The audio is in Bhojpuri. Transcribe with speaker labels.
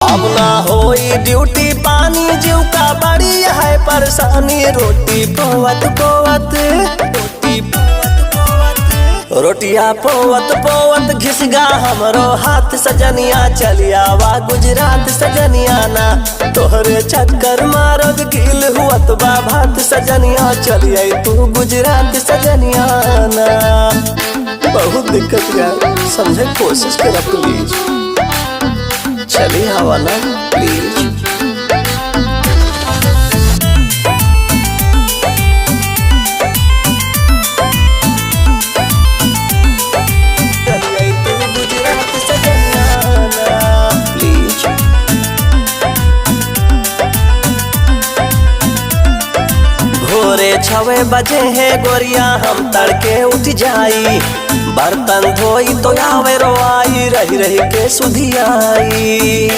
Speaker 1: अब ना होई ड्यूटी पानी जीव का बड़ी है परेशानी। रोटिया पोवत पोवत घिसगा हमरो हाथ सजनिया। चलिया वा गुजरात सजनिया ना तोहरे चक्कर मारद गिल हुअत बा भात सजनिया। चलिए तू गुजरात सजनिया ना। बहुत दिक्कत यार, समझे कोशिश करा प्लीज। चलिए हवा ना प्लीज। भोरे 6 बजे है गोरिया हम तड़के उठ जाई। बर्तन धोई तो आवे रोआई, रही रही के सुधियाई।